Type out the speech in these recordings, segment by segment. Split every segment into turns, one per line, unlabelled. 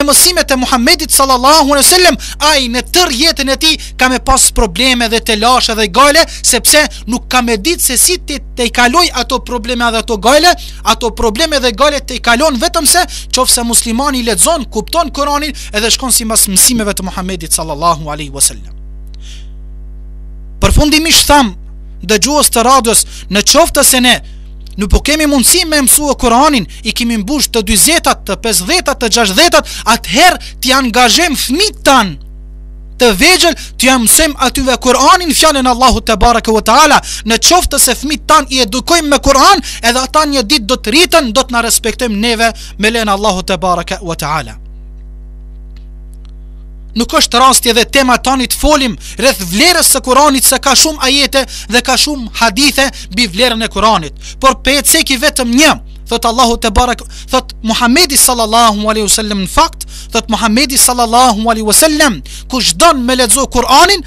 mësimet e Muhammedit sallallahu alaihi wasallam, ai në tërë jetën e tij ka me pas probleme dhe telashe dhe gale, sepse nuk ka me ditë se si te i kaloj ato probleme dhe ato gale. Ato probleme dhe gale te i kalon vetëm se qofse muslimani lexon, kupton Kur'anin edhe shkon sipas mësimeve të Muhammedit sallallahu alaihi wasallam. Përfundimisht tham dëgjues të radios, në qoftë se ne nuk po kemi mundësi me mësua Kur'anin, i kemi mbush të 40-at, të 50-at, të 60-at, atëherë t'i angazhojmë fëmijët tanë të vegjël, t'ja mësojmë atyve Kur'anin, fjalën Allahut te baraka wa taala. Në qoftë se fëmijët tanë i edukojmë me Kur'an, edhe ata një ditë do të rritën, do të na respektojmë neve me lejen Allahut te baraka wa taala. Nuk është rasti edhe tema tani të folim rreth vlerës së Kuranit, se ka shumë ajete dhe ka shumë hadithe mbi vlerën e Kuranit, por pejceki vetëm një, thot Allahu te barek, thot Muhamedi sallallahu alaihi wasallam, në fakt thot Muhamedi sallallahu alaihi wasallam, kush don me lexo Kur'anin,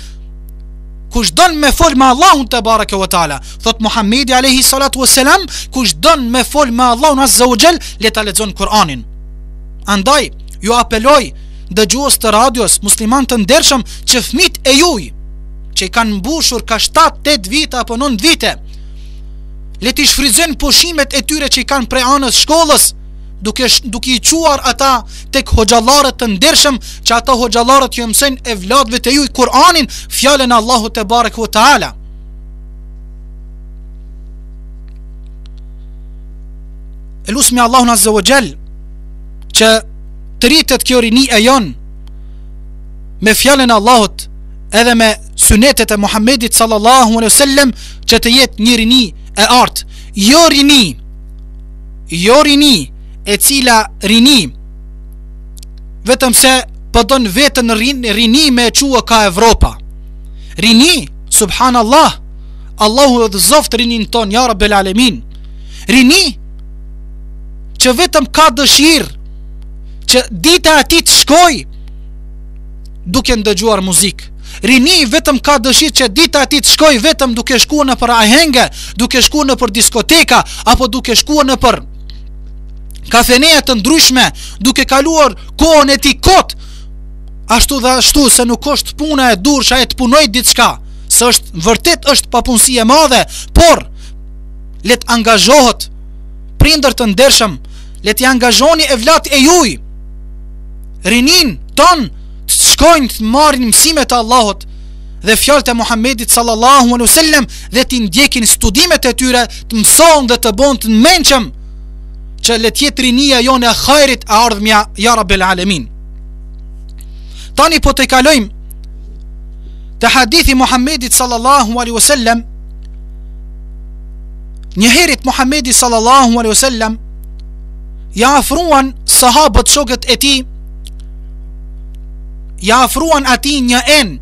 kush don me fol me Allahun te bareke ve taala, thot Muhamedi alaihi salatu wasalam, kush don me fol me Allahun azza wa jall, le ta lexon Kur'anin. Andaj ju apeloj dëgjues të radios, musliman të ndershëm, që fëmijët e juj që i kanë mbushur ka 7-8 vite apo 9 vite, le t'i shfrytëzojnë pushimet e tyre që i kanë prej anës shkollës, duke i quar ata tek hoxhallarët të ndershëm, që ata hoxhallarët ju mësojnë evladëve të juj Kur'anin, fjalën e Allahut te bareke ve taala. Elusmi Allahun azza wa jall që të rritet kjo rini e jon me fjalën e Allahut edhe me sunetet e Muhammedit sallallahu alaihi wasallam, që të jetë një rini e artë, jo rini e cila rini vetëm se pëdon vetën rini me e qua ka Evropa. Rini, subhanallah, Allahu edhe zoft rinin ton, ja rabbel alemin. Rini që vetëm ka dëshirë që dita ati të shkoj duke ndëgjuar muzik. Rini vetëm ka dëshirë që dita ati të shkoj vetëm duke shkuar në për ahenge, duke shkuar në për diskoteka, apo duke shkuar në për kafeneja të ndryshme, duke kaluar kohën e ti kot, ashtu dhe ashtu, se nuk është puna e dur që e të punoj diçka, se është vërtet është papunësi e madhe, por let angazhohet prindër të ndershëm, let i angazhoni evlat e juj, rinin ton, të shkojnë të marrin mësimet e Allahut dhe fjalët e Muhammedit sallallahu alaihi wasallam, dhe të ndjekin studimet e tyre, të mësojnë dhe të bëjnë të mençëm, që le të jetë rinia jone e hajrit e ardhmja, ja rabbel alamin. Tani po të kalojmë te hadithi Muhammedit sallallahu alaihi wasallam. Një herë Muhammedi sallallahu alaihi wasallam ja afruan sahabët, shokët e tij, ja afruan ati një en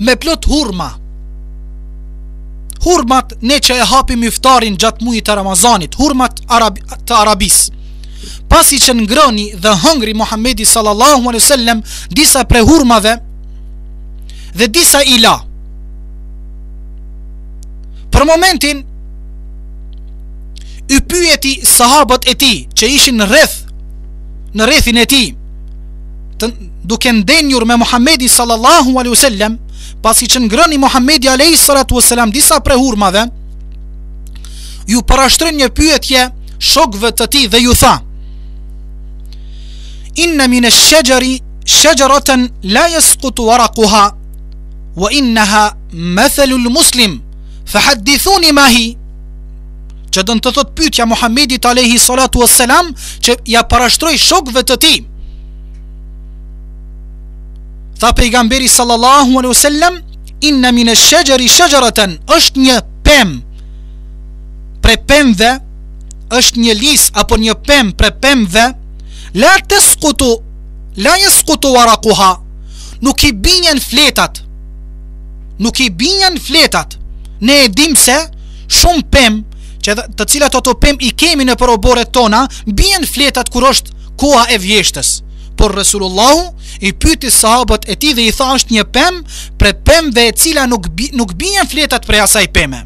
me plot hurma. Hurmat ne që e hapim iftarin gjatë mujit të Ramazanit, hurmat të Arabis. Pasi që ngroni dhe hëngri Muhammedi sallallahu alaihi wasallam disa pre hurmave dhe disa ila. Për momentin i pyeti sahabët e tij që ishin në rrethin e tij, duke ndenjur me Muhammedi sallallahu alaihi wasallam, pasi që ngrëni Muhammedi alaihi salatu wasalam disa pre hurmave, ju parashtrin një pyetje shokëve të tij dhe ju tha: inna min ash-shajari shajaratan la yasqutu waraquha wa innaha mathalu al-muslim fahaddithuni ma hi. Që dënë të thot pyetja Muhammedit alaihi salatu wassalam, që ja parashtroi shokëve të tij. Tha pejgamberi sallallahu alaihi wasallam: inna min ash-shajari shajaratan, është një pemë pre pemëve, është një lis apo një pemë pre pemëve, la yasqutu waraquha, nuk i binjen fletat. Nuk i binjen fletat. Ne e dim se shumë pemë, që të cilat ato pemë i kemi në përoboret tona, bien fletat kur është koha e vjeshtës. Por Resulullahu i pyeti sahabët e tij dhe i tha: është një pemë pre pemëve e cila nuk bien fletat prej asaj peme.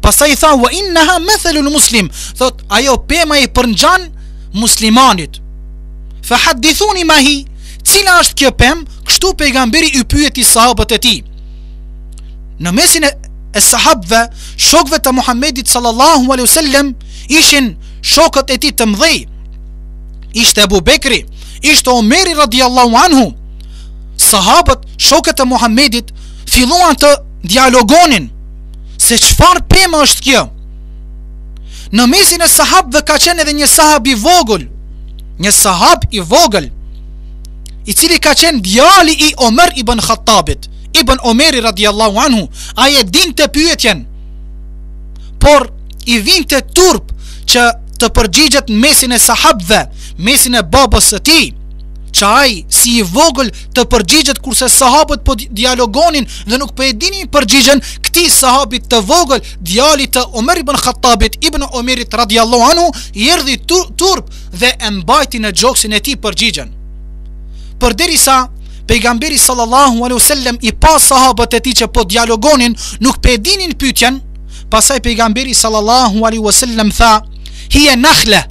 Pastaj i tha: wa innaha mathalul muslim, thot ajo pema i përngjan muslimanit. fa hadithuni ma hi, cila është kjo pemë? Kështu pejgamberi i pyeti sahabët e tij. Në mesin e sahabëve, shokëve të Muhammedit sallallahu alaihi wasallam, ishin shokët e tij të mëdhej. Ishte Abu Bekri, ishte Omeri radiallahu anhu. Sahabët, shokët e Muhammedit, filluan të dialogonin se çfarë pemë është kjo. Në mesin e sahabëve ka qenë edhe një sahab i vogël, i cili ka qenë djali i Omer ibn Khattabit, ibn Omeri radiallahu anhu. Ai e dinte pyetjen, por i vinte turp që të përgjigjet në mesin e sahabëve, mesin e babës së tij, që ai si i vogël të përgjigjet kurse sahabët po dialogonin dhe nuk po e dinin përgjigjen këtij sahabit të vogël, djalit të Omer ibn Khattabit, ibn Omerit radiallahu anhu, i erdhi turp dhe e mbajti në gjoksin e tij përgjigjen. Përderisa pejgamberi sallallahu alaihi wasallam i pa sahabët e tij që po dialogonin, nuk po e dinin pyetjen, pastaj pejgamberi sallallahu alaihi wasallam tha: "Hiya nakhla",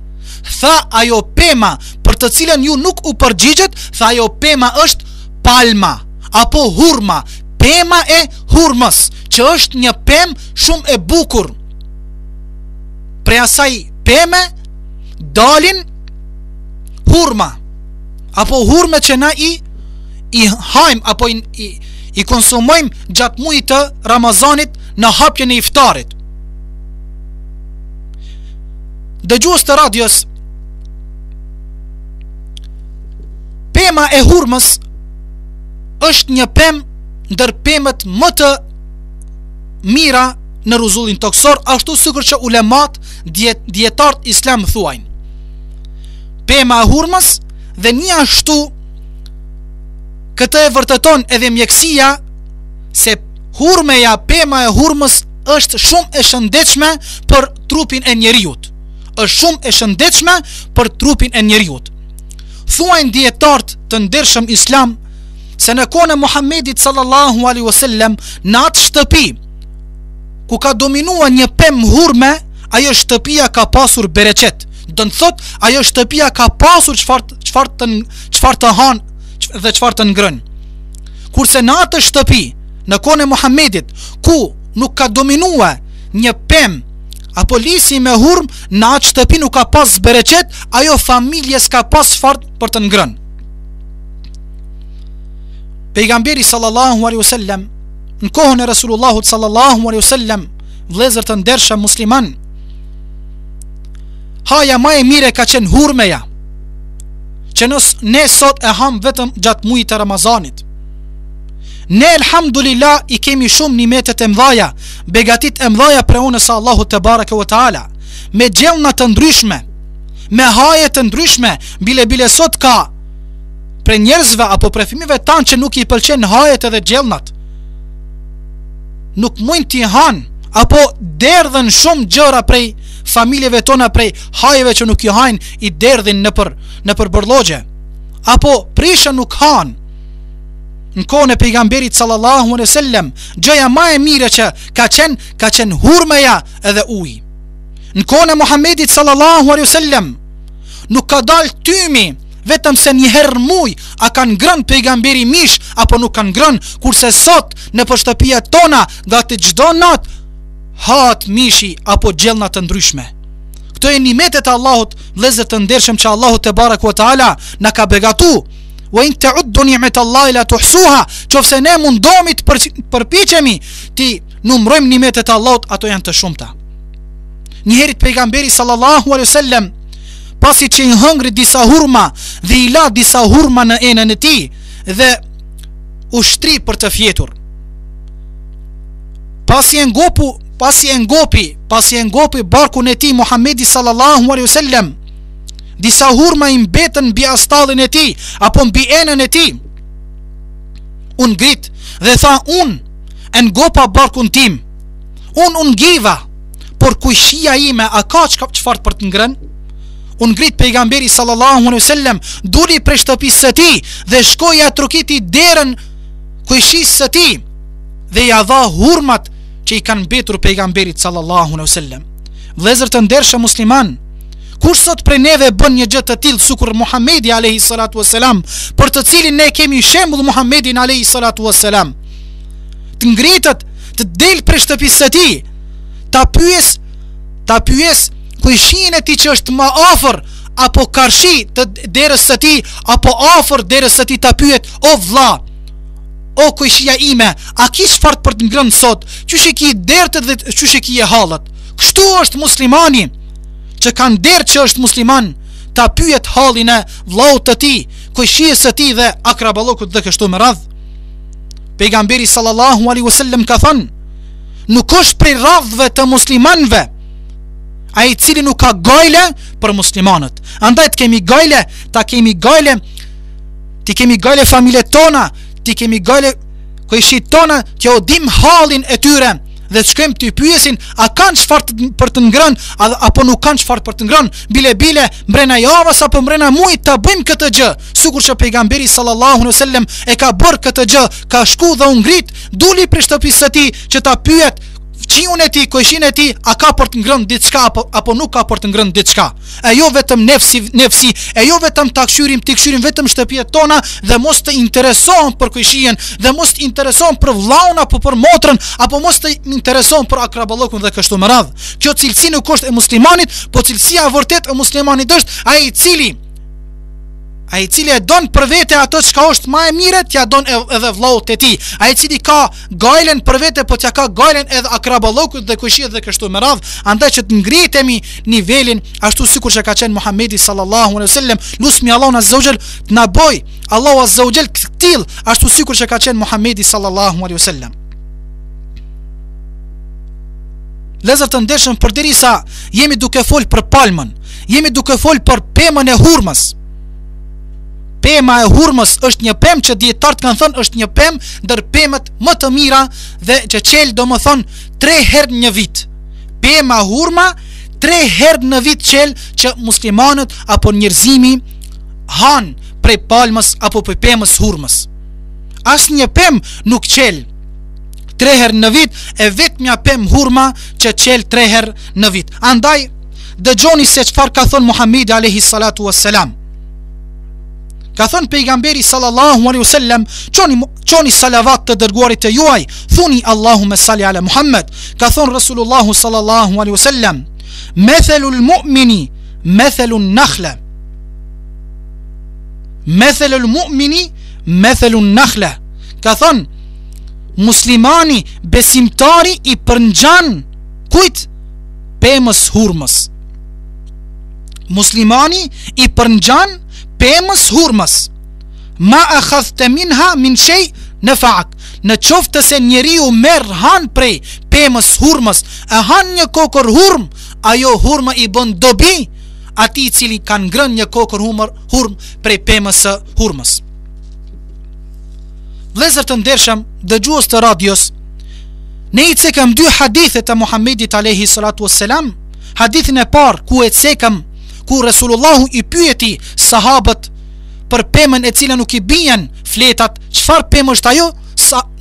tha ajo pema për të cilën ju nuk u përgjigjet, tha ajo pema është palma apo hurma, pema e hurmës, që është një pemë shumë e bukur. Prej asaj peme dalin hurma apo hurme që na i hajmë apo i konsumojmë gjatë muajit të Ramazanit në hapjen e iftarit. Dëgjues të radios, pema e hurmës është një pemë ndër pemët më të mira në rrezullin toksor, ashtu sikur që ulemat dietarët islam thuajnë. Pema e hurmës dhe një ashtu këtë e vërteton edhe mjekësia se hurmeja, pema e hurmës është shumë e shëndetshme për trupin e njeriut. Është shumë e shëndetshme për trupin e njeriut. Thuajnë dietarët të ndershëm islam se në kohën e Muhammedit sallallahu alaihi wasallam, në atë shtëpi ku ka dominuar një pemë hurme, ajo shtëpia ka pasur bereqet. Do të thot, ajo shtëpia ka pasur çfarë të han dhe çfarë të ngrën. Kurse në atë shtëpi, në kohën e Muhammedit, ku nuk ka dominuar një pemë apo lisi me hurm, në atë shtëpi nuk ka pas bereqet, ajo familje s'ka pas fart për të ngrën. Pejgamberi sallallahu alaihi wasallam, në kohën e Resulullahut sallallahu alaihi wasallam, vëllezër të ndershëm musliman, haja më e mire ka qenë hurmeja, që ne sot e ham vetëm gjatë muajit të Ramazanit. Ne elhamdulillah i kemi shumë nimetet e mdhaja, begatit e mdhaja preunës Allahu te bareke ve taala, me gjellna të ndryshme, me haje të ndryshme. Bile sot ka pre njerëzve apo pre fëmijëve tanë që nuk i pëlqen hajet edhe gjellnat, nuk mund t'i han apo derdhen shumë gjëra prej familjeve tona, prej hajeve që nuk i hajnë, i derdhin nëpër borllogje, apo prishën nuk han. Në kohën e pejgamberit sallallahu alaihi wasallam, gjëja më e mire që ka qenë hurmeja edhe uji. Në kohën e Muhammedit sallallahu alaihi wasallam, nuk ka dalë tymi vetëm se një herë muj a kanë ngrënë pejgamberi mish apo nuk kanë ngrënë, kurse sot në shtëpiat tona gati çdo natë hat mishi apo gjellna të ndryshme. Këto e nimetet e Allahut, vëllezër të ndershëm, që Allahu te bareku te ala na ka begatu. Wa in ta'uddu ni'matallahi la tuhsuha, qofse ne mundohemi të përpiqemi ti numrojmë nimetet e Allahut, ato janë të shumta. Njëherë pejgamberi sallallahu alaihi wasallam, pasi që i hëngri disa hurma dhe i la disa hurma në enën e tij dhe u shtri për të fjetur. Pasi e ngopi barkun e tij Muhamedi sallallahu alaihi wasallam, disa hurma i mbetën mbi astallin e tij apo mbi enën e tij. Unë ngrit dhe tha, unë e ngopa barkun tim, unë ngiva, por kujshia ime a ka çfarë për të ngrënë? Unë ngrit pejgamberi sallallahu alaihi wasallam, duli prej shtëpisë së tij dhe shkoi a trokiti derën kujshisë së tij dhe ja dha hurmat që i kanë mbetur pejgamberit sallallahu alaihi wasallam. Vëllezër të ndershëm musliman, Kush sot prej neve bën një gjë të tillë sikur Muhamedi alayhi salatu wassalam, për të cilin ne kemi shembull Muhamedin alayhi salatu wassalam, të ngritet, të del prej shtëpisë së tij, ta pyes kujshin e tij që është më afër apo karshi të derës së tij, apo afër derës së tij, ta pyet: o vlla, o kujshia ime, a ki çfarë për të ngrënë sot? Qysh e ki dertët dhe qysh e ki e hallat? Kështu është muslimani që kanë derë që është musliman, ta pyet hallin e vllaut të tij, kujshies së tij dhe akraballokut dhe kështu me radh. Pejgamberi sallallahu alaihi wasallam ka thënë: nuk është prej radhëve të muslimanëve ai i cili nuk ka gajle për muslimanët. Andaj të kemi gajle, ti kemi gajle familjet tona, ti kemi gajle kujshit tona, që o dim hallin e tyre, dhe të shkojmë të pyesin a kanë çfarë për të ngrënë apo nuk kanë çfarë për të ngrënë, bile mbrena javës apo mbrena muajit ta bëjmë këtë gjë, sikur që pejgamberi sallallahu alaihi wasallam e ka bërë këtë gjë, ka shku dhe u ngrit, duli prej shtëpisë së tij që ta pyet qiun e tij, kujshin e tij, a ka për të ngrënë diçka apo nuk ka për të ngrënë diçka. E jo vetëm nefsi, e jo vetëm ta kshyrim vetëm shtëpiat tona dhe mos të interesohen për kujshien, dhe mos të interesohen për vllaun apo për motrën, apo mos të interesohen për akraballokun dhe kështu me radh. Kjo cilësi nuk është e muslimanit, po cilësia e vërtet e muslimanit është ai i cili e don për vete ato çka është më e mirë, t'ja don edhe vllaut e tij. Ai i cili ka gajlen për vete, po t'ja ka gajlen edhe akraballokut dhe kujshiet dhe kështu me radh. Andaj që të ngritemi nivelin ashtu sikur që ka qenë Muhamedi sallallahu alaihi wasallam. Lusmi Allahun azza wa jall të na boj Allahu azza wa jall till ashtu sikur që ka qenë Muhamedi sallallahu alaihi wasallam. Lezër të ndeshëm, përderisa jemi duke fol për palmën, jemi duke fol për pemën e hurmës. Pema e hurmës është një pemë që dietarët kanë thënë është një pemë ndër pemët më të mira dhe që qel domethën 3 herë në vit. Pema hurma 3 herë në vit qel që muslimanët apo njerëzimi han prej palmës apo prej pemës hurmës. Asnjë pemë nuk qel 3 herë në vit, e vetmja pemë hurma që qel 3 herë në vit. Andaj dëgjoni se çfarë ka thënë Muhamedi alayhi salatu wassalam. Ka thënë pejgamberi sallallahu alaihi wasallam: çoni salavat të dërguarit të juaj, thuni Allahumma salli ala Muhammad. Ka thënë Rasulullahu sallallahu alaihi wasallam: mathalul mu'mini mathalun nakhla. Mathalul mu'mini mathalun nakhla. Ka thënë muslimani, besimtari i përngjan kujt? Pemës hurmës. Muslimani i përngjan pemës hurmës. Ma akhadhte minha min shay nafa'ak. Në qoftë se njeriu merr han prej pemës hurmës, e han një kokër hurm, ajo hurma i bën dobi atij i cili ka ngrënë një kokër hurm prej pemës së hurmës. Vëllezër të ndershëm, dëgjues të radios, ne i cekëm 2 hadithe të Muhamedit alayhi salatu wassalam. Hadithin e parë ku Resulullahu i pyeti sahabët për pemën e cila nuk i bien fletat, çfarë pemë është ajo?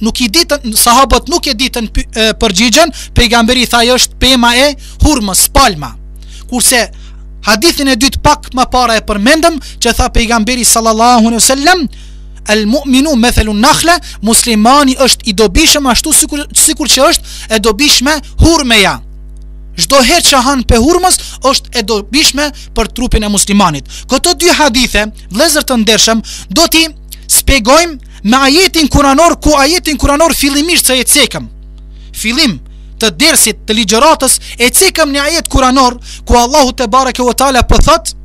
Nuk i ditën, sahabët nuk e ditën përgjigjen. Pejgamberi tha është pema e hurmës, palma. Kurse hadithin e dytë pak më para e përmendëm që tha pejgamberi sallallahu alaihi wasallam: el mu'minu mathalun nakhla, muslimani është i dobishëm ashtu sikur që është e dobishme hurmeja. Çdo herë që han pe hurmës është e dobishme për trupin e muslimanit. Këto 2 hadithe, vëllezër të ndershëm, do t'i shpjegojmë me ajetin kuranor, ku ajetin kuranor fillimisht se e cekëm. Fillim të dersit të ligjëratës e cekëm në ajet kuranor ku Allahu te bareke ve taala po thot: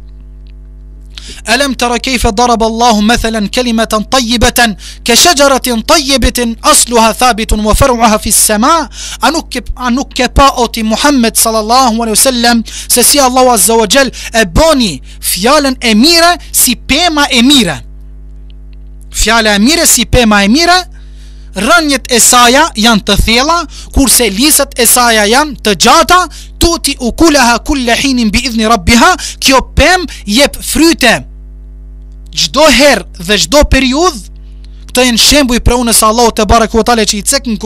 Alam tara kayfa daraba Allahu mathalan kalimatan tayyibatan ka shajaratin tayyibatin asluha thabitun wa far'uha fi as-sama'. Anuk ke pa o ti Muhammed sallallahu alaihi wasallam se si Allahu azza wa jall e boni fjalën e mire si pema e mire. Fjala e mire si pema e mire, rënjët e saja janë të thella, kurse lisët e saja janë të gjata. Tuti ukulaha kulla hinin bi idhni rabbiha. Kjo pem jep fryte çdo herë dhe çdo periudhë. Këto janë shembuj për unës Allahu te barekuhu te ala që i cekën